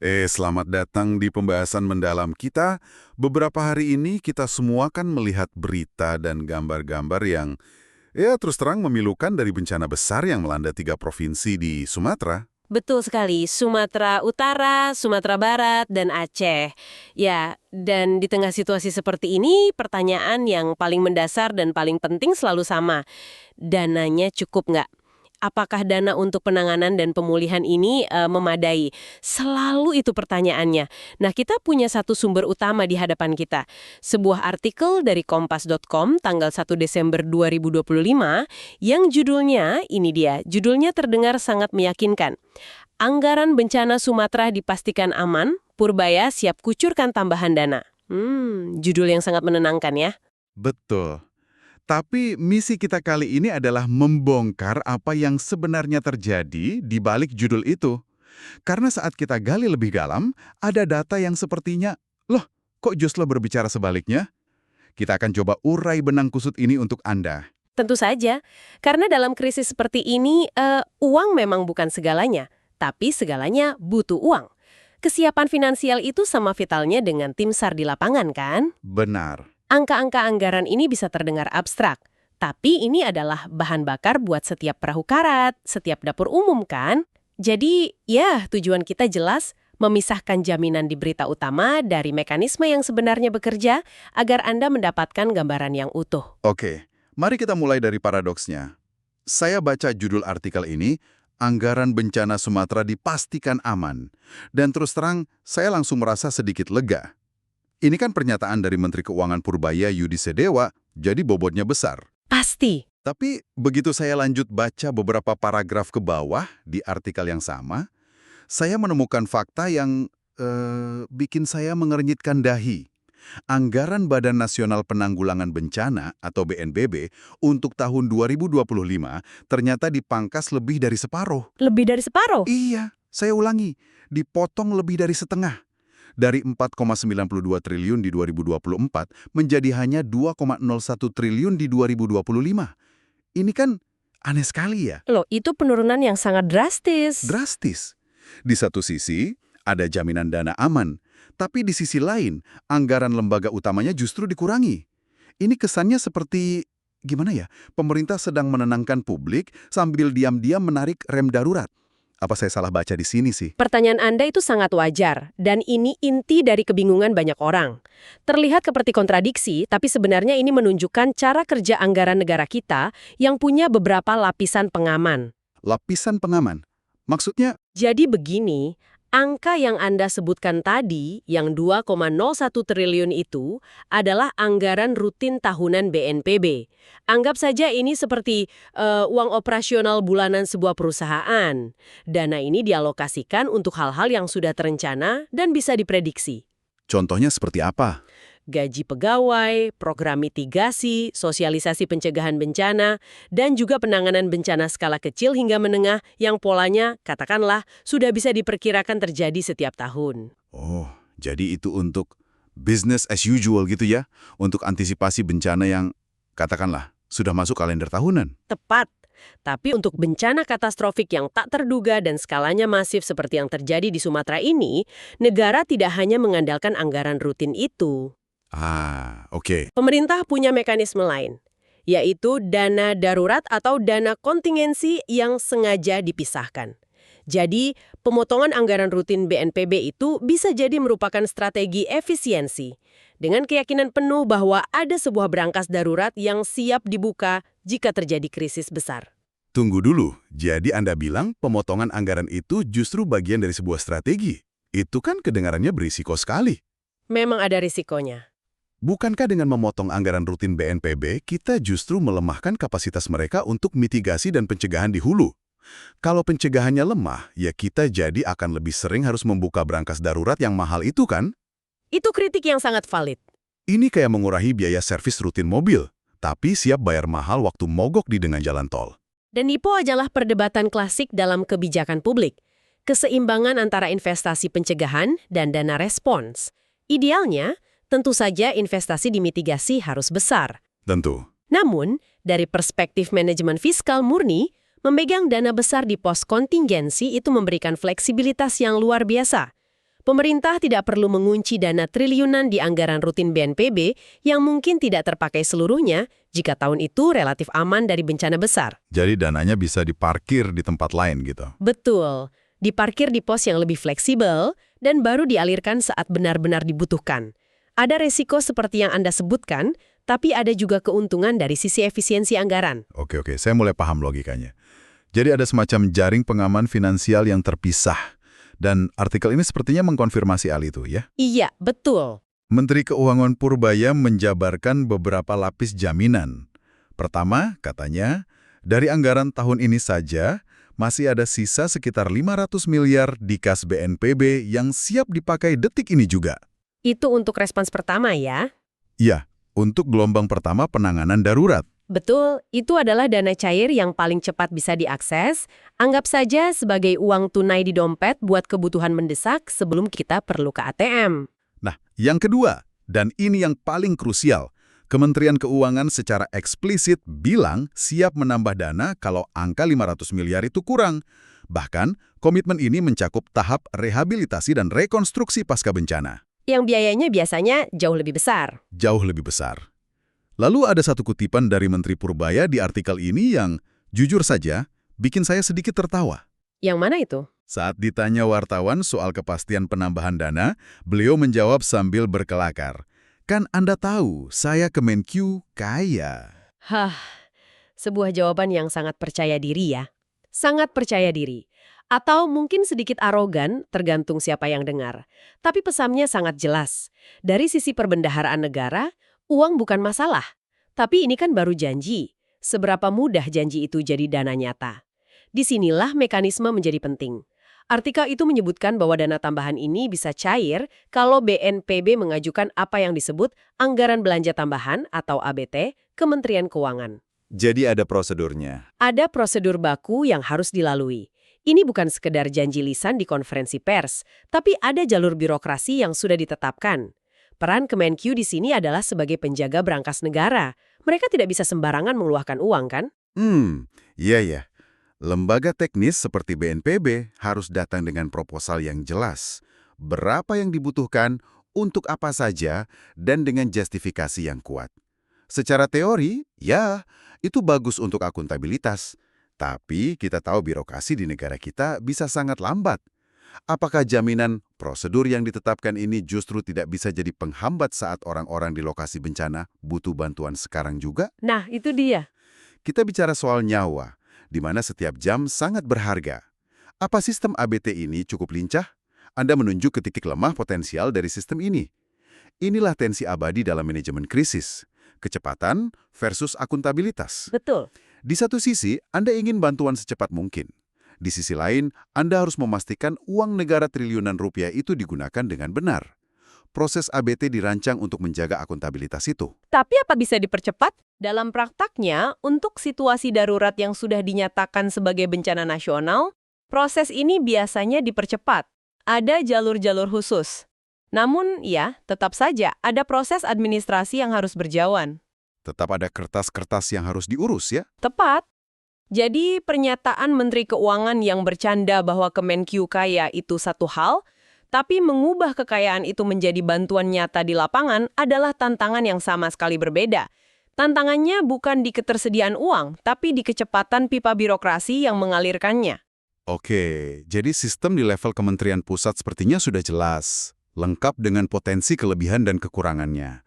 Selamat datang di pembahasan mendalam kita. Beberapa hari ini kita semua kan melihat berita dan gambar-gambar yang terus terang memilukan dari bencana besar yang melanda 3 provinsi di Sumatera. Betul sekali, Sumatera Utara, Sumatera Barat, dan Aceh. Ya, dan di tengah situasi seperti ini, pertanyaan yang paling mendasar dan paling penting selalu sama. Dananya cukup nggak? Apakah dana untuk penanganan dan pemulihan ini memadai? Selalu itu pertanyaannya. Nah, kita punya satu sumber utama di hadapan kita. Sebuah artikel dari kompas.com tanggal 1 Desember 2025 yang judulnya terdengar sangat meyakinkan. Anggaran bencana Sumatera dipastikan aman, Purbaya siap kucurkan tambahan dana. Judul yang sangat menenangkan ya. Betul. Tapi misi kita kali ini adalah membongkar apa yang sebenarnya terjadi di balik judul itu. Karena saat kita gali lebih dalam, ada data yang sepertinya, loh, kok justru berbicara sebaliknya? Kita akan coba urai benang kusut ini untuk Anda. Tentu saja, karena dalam krisis seperti ini, uang memang bukan segalanya, tapi segalanya butuh uang. Kesiapan finansial itu sama vitalnya dengan tim SAR di lapangan, kan? Benar. Angka-angka anggaran ini bisa terdengar abstrak, tapi ini adalah bahan bakar buat setiap perahu karat, setiap dapur umum, kan? Jadi, ya, tujuan kita jelas, memisahkan jaminan di berita utama dari mekanisme yang sebenarnya bekerja agar Anda mendapatkan gambaran yang utuh. Oke, mari kita mulai dari paradoksnya. Saya baca judul artikel ini, Anggaran Bencana Sumatera dipastikan aman. Dan terus terang, saya langsung merasa sedikit lega. Ini kan pernyataan dari Menteri Keuangan Purbaya Yudi Sedewa, jadi bobotnya besar. Pasti. Tapi begitu saya lanjut baca beberapa paragraf ke bawah di artikel yang sama, saya menemukan fakta yang bikin saya mengernyitkan dahi. Anggaran Badan Nasional Penanggulangan Bencana atau BNPB untuk tahun 2025 ternyata dipangkas lebih dari separuh. Lebih dari separuh? Iya, saya ulangi, dipotong lebih dari setengah. Dari 4,92 triliun di 2024 menjadi hanya 2,01 triliun di 2025. Ini kan aneh sekali ya. Loh, itu penurunan yang sangat drastis. Drastis. Di satu sisi, ada jaminan dana aman. Tapi di sisi lain, anggaran lembaga utamanya justru dikurangi. Ini kesannya seperti, gimana ya, pemerintah sedang menenangkan publik sambil diam-diam menarik rem darurat. Apa saya salah baca di sini sih? Pertanyaan Anda itu sangat wajar, dan ini inti dari kebingungan banyak orang. Terlihat seperti kontradiksi, tapi sebenarnya ini menunjukkan cara kerja anggaran negara kita yang punya beberapa lapisan pengaman. Lapisan pengaman. Maksudnya, Jadi begini, angka yang Anda sebutkan tadi, yang 2,01 triliun itu, adalah anggaran rutin tahunan BNPB. Anggap saja ini seperti uang operasional bulanan sebuah perusahaan. Dana ini dialokasikan untuk hal-hal yang sudah terencana dan bisa diprediksi. contohnya seperti apa? Gaji pegawai, program mitigasi, sosialisasi pencegahan bencana, dan juga penanganan bencana skala kecil hingga menengah yang polanya, katakanlah, sudah bisa diperkirakan terjadi setiap tahun. Oh, jadi itu untuk business as usual gitu ya? Untuk antisipasi bencana yang, katakanlah, sudah masuk kalender tahunan. Tepat. Tapi untuk bencana katastrofik yang tak terduga dan skalanya masif seperti yang terjadi di Sumatera ini, negara tidak hanya mengandalkan anggaran rutin itu. Oke. Pemerintah punya mekanisme lain, yaitu dana darurat atau dana kontingensi yang sengaja dipisahkan. Jadi, pemotongan anggaran rutin BNPB itu bisa jadi merupakan strategi efisiensi, dengan keyakinan penuh bahwa ada sebuah brankas darurat yang siap dibuka jika terjadi krisis besar. Tunggu dulu, jadi Anda bilang pemotongan anggaran itu justru bagian dari sebuah strategi. Itu kan kedengarannya berisiko sekali. Memang ada risikonya. Bukankah dengan memotong anggaran rutin BNPB, kita justru melemahkan kapasitas mereka untuk mitigasi dan pencegahan di hulu? Kalau pencegahannya lemah, ya kita jadi akan lebih sering harus membuka brankas darurat yang mahal itu kan? Itu kritik yang sangat valid. Ini kayak mengurangi biaya servis rutin mobil, tapi siap bayar mahal waktu mogok di dengan jalan tol. Dan itu adalah perdebatan klasik dalam kebijakan publik. Keseimbangan antara investasi pencegahan dan dana respons. Idealnya, tentu saja investasi di mitigasi harus besar. Tentu. Namun, dari perspektif manajemen fiskal murni, memegang dana besar di pos kontingensi itu memberikan fleksibilitas yang luar biasa. Pemerintah tidak perlu mengunci dana triliunan di anggaran rutin BNPB yang mungkin tidak terpakai seluruhnya jika tahun itu relatif aman dari bencana besar. Jadi dananya bisa diparkir di tempat lain gitu. Betul, diparkir di pos yang lebih fleksibel dan baru dialirkan saat benar-benar dibutuhkan. Ada resiko seperti yang Anda sebutkan, tapi ada juga keuntungan dari sisi efisiensi anggaran. Oke, saya mulai paham logikanya. Jadi ada semacam jaring pengaman finansial yang terpisah. Dan artikel ini sepertinya mengkonfirmasi hal itu ya. Iya, betul. Menteri Keuangan Purbaya menjabarkan beberapa lapis jaminan. Pertama, katanya, dari anggaran tahun ini saja, masih ada sisa sekitar 500 miliar di kas BNPB yang siap dipakai detik ini juga. Itu untuk respons pertama ya. Ya, untuk gelombang pertama penanganan darurat. Betul, itu adalah dana cair yang paling cepat bisa diakses. Anggap saja sebagai uang tunai di dompet buat kebutuhan mendesak sebelum kita perlu ke ATM. Nah, yang kedua, dan ini yang paling krusial, Kementerian Keuangan secara eksplisit bilang siap menambah dana kalau angka 500 miliar itu kurang. Bahkan, komitmen ini mencakup tahap rehabilitasi dan rekonstruksi pasca bencana. Yang biayanya biasanya jauh lebih besar. Jauh lebih besar. Lalu ada satu kutipan dari Menteri Purbaya di artikel ini yang, jujur saja, bikin saya sedikit tertawa. Yang mana itu? Saat ditanya wartawan soal kepastian penambahan dana, beliau menjawab sambil berkelakar. Kan Anda tahu, saya Kemenq kaya. Hah, sebuah jawaban yang sangat percaya diri ya. Sangat percaya diri. Atau mungkin sedikit arogan, tergantung siapa yang dengar. Tapi pesannya sangat jelas. Dari sisi perbendaharaan negara, uang bukan masalah, tapi ini kan baru janji. Seberapa mudah janji itu jadi dana nyata? Disinilah mekanisme menjadi penting. Artikel itu menyebutkan bahwa dana tambahan ini bisa cair kalau BNPB mengajukan apa yang disebut Anggaran Belanja Tambahan atau ABT, Kementerian Keuangan. Jadi ada prosedurnya. Ada prosedur baku yang harus dilalui. Ini bukan sekedar janji lisan di konferensi pers, tapi ada jalur birokrasi yang sudah ditetapkan. Peran Kemenq di sini adalah sebagai penjaga brankas negara. Mereka tidak bisa sembarangan mengeluarkan uang, kan? Iya. Lembaga teknis seperti BNPB harus datang dengan proposal yang jelas. Berapa yang dibutuhkan, untuk apa saja, dan dengan justifikasi yang kuat. Secara teori, ya, itu bagus untuk akuntabilitas. Tapi kita tahu birokrasi di negara kita bisa sangat lambat. Apakah jaminan prosedur yang ditetapkan ini justru tidak bisa jadi penghambat saat orang-orang di lokasi bencana butuh bantuan sekarang juga? Nah, itu dia. Kita bicara soal nyawa, di mana setiap jam sangat berharga. Apa sistem ABT ini cukup lincah? Anda menunjuk ke titik lemah potensial dari sistem ini. Inilah tensi abadi dalam manajemen krisis. Kecepatan versus akuntabilitas. Betul. Di satu sisi, Anda ingin bantuan secepat mungkin. Di sisi lain, Anda harus memastikan uang negara triliunan rupiah itu digunakan dengan benar. Proses ABT dirancang untuk menjaga akuntabilitas itu. Tapi apa bisa dipercepat? Dalam praktaknya, untuk situasi darurat yang sudah dinyatakan sebagai bencana nasional, proses ini biasanya dipercepat. Ada jalur-jalur khusus. Namun, ya, tetap saja ada proses administrasi yang harus berjalan. Tetap ada kertas-kertas yang harus diurus ya. Tepat. Jadi, pernyataan Menteri Keuangan yang bercanda bahwa Kemenq kaya itu satu hal, tapi mengubah kekayaan itu menjadi bantuan nyata di lapangan adalah tantangan yang sama sekali berbeda. Tantangannya bukan di ketersediaan uang, tapi di kecepatan pipa birokrasi yang mengalirkannya. Oke, jadi sistem di level Kementerian Pusat sepertinya sudah jelas, lengkap dengan potensi kelebihan dan kekurangannya.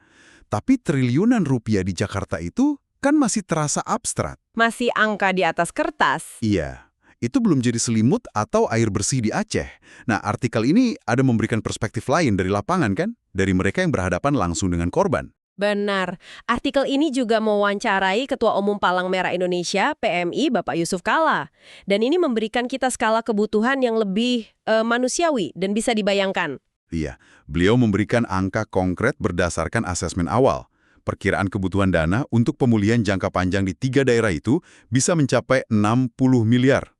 Tapi triliunan rupiah di Jakarta itu kan masih terasa abstrak. Masih angka di atas kertas. Iya, itu belum jadi selimut atau air bersih di Aceh. Nah, artikel ini ada memberikan perspektif lain dari lapangan kan? Dari mereka yang berhadapan langsung dengan korban. Benar. Artikel ini juga mewawancarai Ketua Umum Palang Merah Indonesia, PMI, Bapak Yusuf Kalla. Dan ini memberikan kita skala kebutuhan yang lebih manusiawi dan bisa dibayangkan. Iya, beliau memberikan angka konkret berdasarkan asesmen awal. Perkiraan kebutuhan dana untuk pemulihan jangka panjang di 3 daerah itu bisa mencapai 60 miliar.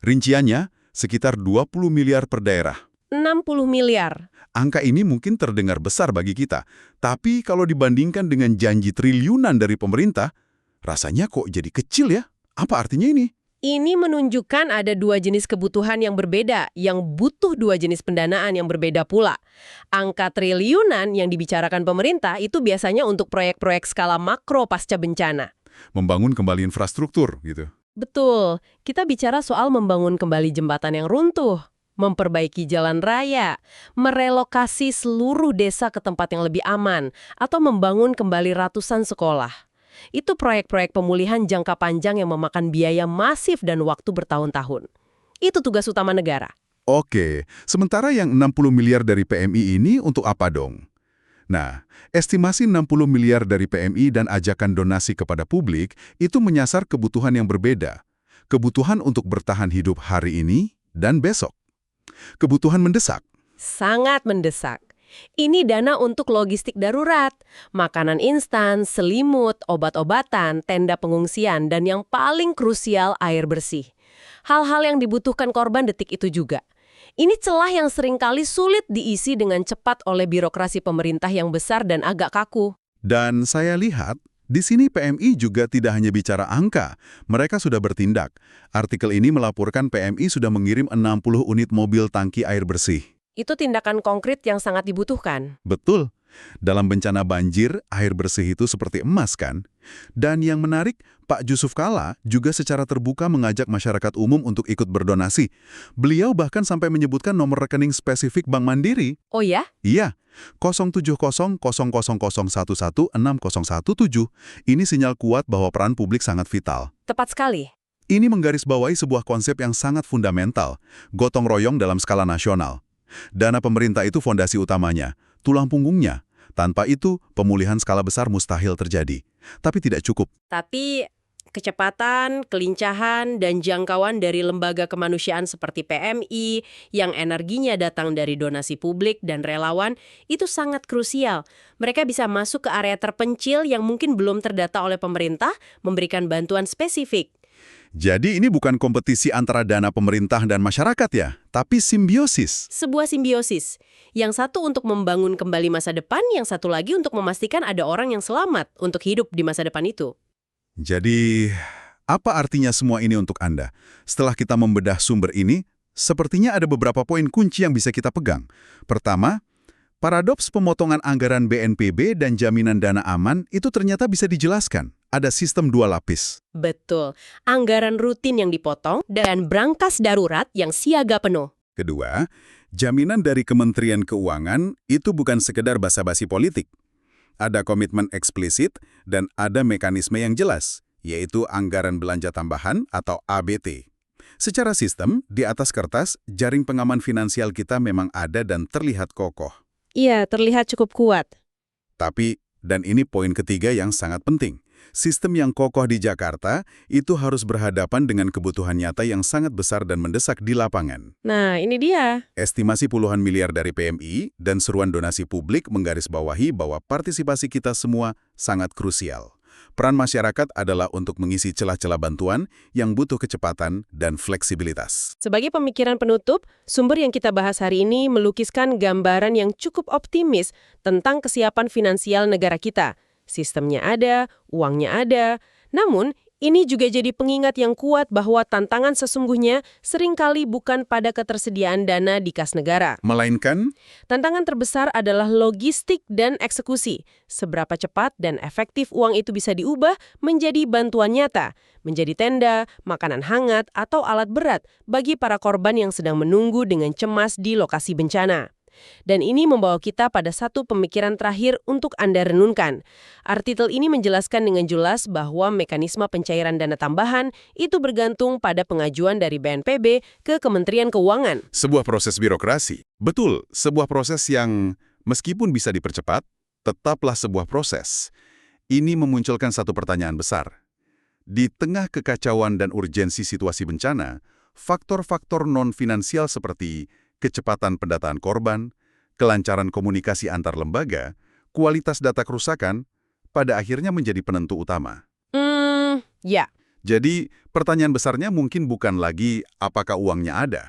Rinciannya, sekitar 20 miliar per daerah. 60 miliar. Angka ini mungkin terdengar besar bagi kita, tapi kalau dibandingkan dengan janji triliunan dari pemerintah, rasanya kok jadi kecil ya? Apa artinya ini? Ini menunjukkan ada dua jenis kebutuhan yang berbeda, yang butuh dua jenis pendanaan yang berbeda pula. Angka triliunan yang dibicarakan pemerintah itu biasanya untuk proyek-proyek skala makro pasca bencana. Membangun kembali infrastruktur, gitu. Betul, kita bicara soal membangun kembali jembatan yang runtuh, memperbaiki jalan raya, merelokasi seluruh desa ke tempat yang lebih aman, atau membangun kembali ratusan sekolah. Itu proyek-proyek pemulihan jangka panjang yang memakan biaya masif dan waktu bertahun-tahun. Itu tugas utama negara. Oke, sementara yang 60 miliar dari PMI ini untuk apa dong? Nah, estimasi 60 miliar dari PMI dan ajakan donasi kepada publik itu menyasar kebutuhan yang berbeda. Kebutuhan untuk bertahan hidup hari ini dan besok. Kebutuhan mendesak. Sangat mendesak. Ini dana untuk logistik darurat, makanan instan, selimut, obat-obatan, tenda pengungsian, dan yang paling krusial air bersih. Hal-hal yang dibutuhkan korban detik itu juga. Ini celah yang seringkali sulit diisi dengan cepat oleh birokrasi pemerintah yang besar dan agak kaku. Dan saya lihat, di sini PMI juga tidak hanya bicara angka, mereka sudah bertindak. Artikel ini melaporkan PMI sudah mengirim 60 unit mobil tangki air bersih. Itu tindakan konkret yang sangat dibutuhkan. Betul. Dalam bencana banjir, air bersih itu seperti emas kan? Dan yang menarik, Pak Jusuf Kalla juga secara terbuka mengajak masyarakat umum untuk ikut berdonasi. Beliau bahkan sampai menyebutkan nomor rekening spesifik Bank Mandiri. Oh ya? Iya, 0700000116017. Ini sinyal kuat bahwa peran publik sangat vital. Tepat sekali. Ini menggarisbawahi sebuah konsep yang sangat fundamental, gotong royong dalam skala nasional. Dana pemerintah itu fondasi utamanya, tulang punggungnya. Tanpa itu, pemulihan skala besar mustahil terjadi. Tapi tidak cukup. Tapi kecepatan, kelincahan, dan jangkauan dari lembaga kemanusiaan seperti PMI yang energinya datang dari donasi publik dan relawan itu sangat krusial. Mereka bisa masuk ke area terpencil yang mungkin belum terdata oleh pemerintah, memberikan bantuan spesifik. Jadi ini bukan kompetisi antara dana pemerintah dan masyarakat ya, tapi simbiosis. Sebuah simbiosis. Yang satu untuk membangun kembali masa depan, yang satu lagi untuk memastikan ada orang yang selamat untuk hidup di masa depan itu. Jadi, apa artinya semua ini untuk Anda? Setelah kita membedah sumber ini, sepertinya ada beberapa poin kunci yang bisa kita pegang. Pertama, paradoks pemotongan anggaran BNPB dan jaminan dana aman itu ternyata bisa dijelaskan. Ada sistem dua lapis. Betul. Anggaran rutin yang dipotong dan brankas darurat yang siaga penuh. Kedua, jaminan dari Kementerian Keuangan itu bukan sekedar basa-basi politik. Ada komitmen eksplisit dan ada mekanisme yang jelas, yaitu anggaran belanja tambahan atau ABT. Secara sistem, di atas kertas, jaring pengaman finansial kita memang ada dan terlihat kokoh. Iya, terlihat cukup kuat. Tapi, dan ini poin ketiga yang sangat penting, sistem yang kokoh di Jakarta itu harus berhadapan dengan kebutuhan nyata yang sangat besar dan mendesak di lapangan. Nah, ini dia. Estimasi puluhan miliar dari PMI dan seruan donasi publik menggarisbawahi bahwa partisipasi kita semua sangat krusial. Peran masyarakat adalah untuk mengisi celah-celah bantuan yang butuh kecepatan dan fleksibilitas. Sebagai pemikiran penutup, sumber yang kita bahas hari ini melukiskan gambaran yang cukup optimis tentang kesiapan finansial negara kita. Sistemnya ada, uangnya ada, namun ini juga jadi pengingat yang kuat bahwa tantangan sesungguhnya seringkali bukan pada ketersediaan dana di kas negara. Melainkan, Tantangan terbesar adalah logistik dan eksekusi. Seberapa cepat dan efektif uang itu bisa diubah menjadi bantuan nyata, menjadi tenda, makanan hangat, atau alat berat bagi para korban yang sedang menunggu dengan cemas di lokasi bencana. Dan ini membawa kita pada satu pemikiran terakhir untuk Anda renungkan. Artikel ini menjelaskan dengan jelas bahwa mekanisme pencairan dana tambahan itu bergantung pada pengajuan dari BNPB ke Kementerian Keuangan. sebuah proses birokrasi. Betul, sebuah proses yang meskipun bisa dipercepat, tetaplah sebuah proses. Ini memunculkan satu pertanyaan besar. Di tengah kekacauan dan urgensi situasi bencana, faktor-faktor non-finansial seperti kecepatan pendataan korban, kelancaran komunikasi antar lembaga, kualitas data kerusakan, pada akhirnya menjadi penentu utama. Ya. Jadi, pertanyaan besarnya mungkin bukan lagi apakah uangnya ada,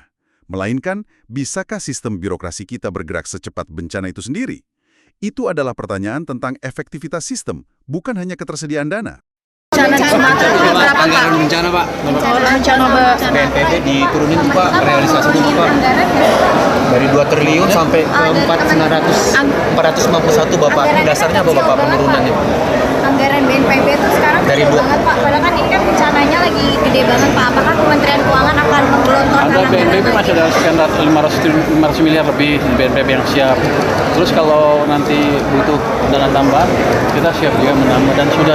melainkan bisakah sistem birokrasi kita bergerak secepat bencana itu sendiri? Itu adalah pertanyaan tentang efektivitas sistem, bukan hanya ketersediaan dana. bencana di Sumatera itu berapa Pak? Anggaran bencana Pak. Bencana Pak. BNPB diturunin tuh Pak, realisasinya tuh Pak. Dari 2 triliun sampai ke 451 Bapak. Dasarnya apa Bapak penurunannya Pak? Anggaran BNPB itu sekarang Dari gede dua- banget Pak. Padahal kan ini kan bencananya lagi gede banget Pak. Apakah Kementerian Keuangan akan menggelontorkan Ada anggaran BNPB lagi? masih ada sekian 500 miliar lebih BNPB yang siap. Terus kalau nanti butuh dana tambahan, kita siap juga menambah dan sudah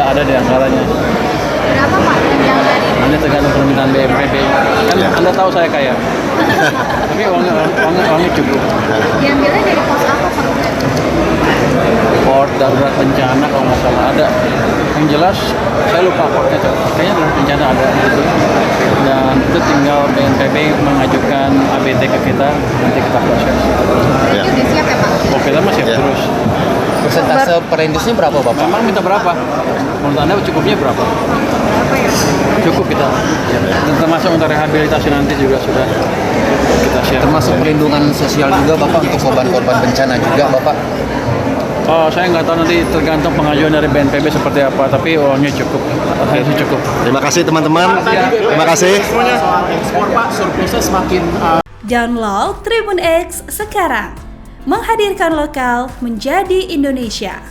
ada di anggarannya. Berapa Pak yang dari Nanti tergantung permintaan BNPB. Kan Anda tahu saya kaya. Tapi uangnya cukup. diambilnya dari pos apa Pak? Port darurat bencana kalau nggak salah ada. Yang jelas saya lupa portnya, kayaknya darurat bencana ada gitu. Dan itu tinggal BNPB mengajukan ABT ke kita, nanti kita proses. Berarti udah siap ya Pak? Oh, kita masih terus. Persentase perindusnya berapa Bapak? Memang minta berapa? Menurut Anda cukupnya berapa? Berapa ya? Cukup kita. Dan termasuk untuk rehabilitasi nanti juga sudah kita siap. Termasuk perlindungan sosial juga Bapak untuk korban-korban bencana juga Bapak. Oh, saya nggak tahu nanti tergantung pengajuan dari BNPB seperti apa, tapi uangnya cukup, harusnya cukup. Terima kasih teman-teman. Terima kasih. Download Tribun X sekarang. Menghadirkan lokal menjadi Indonesia.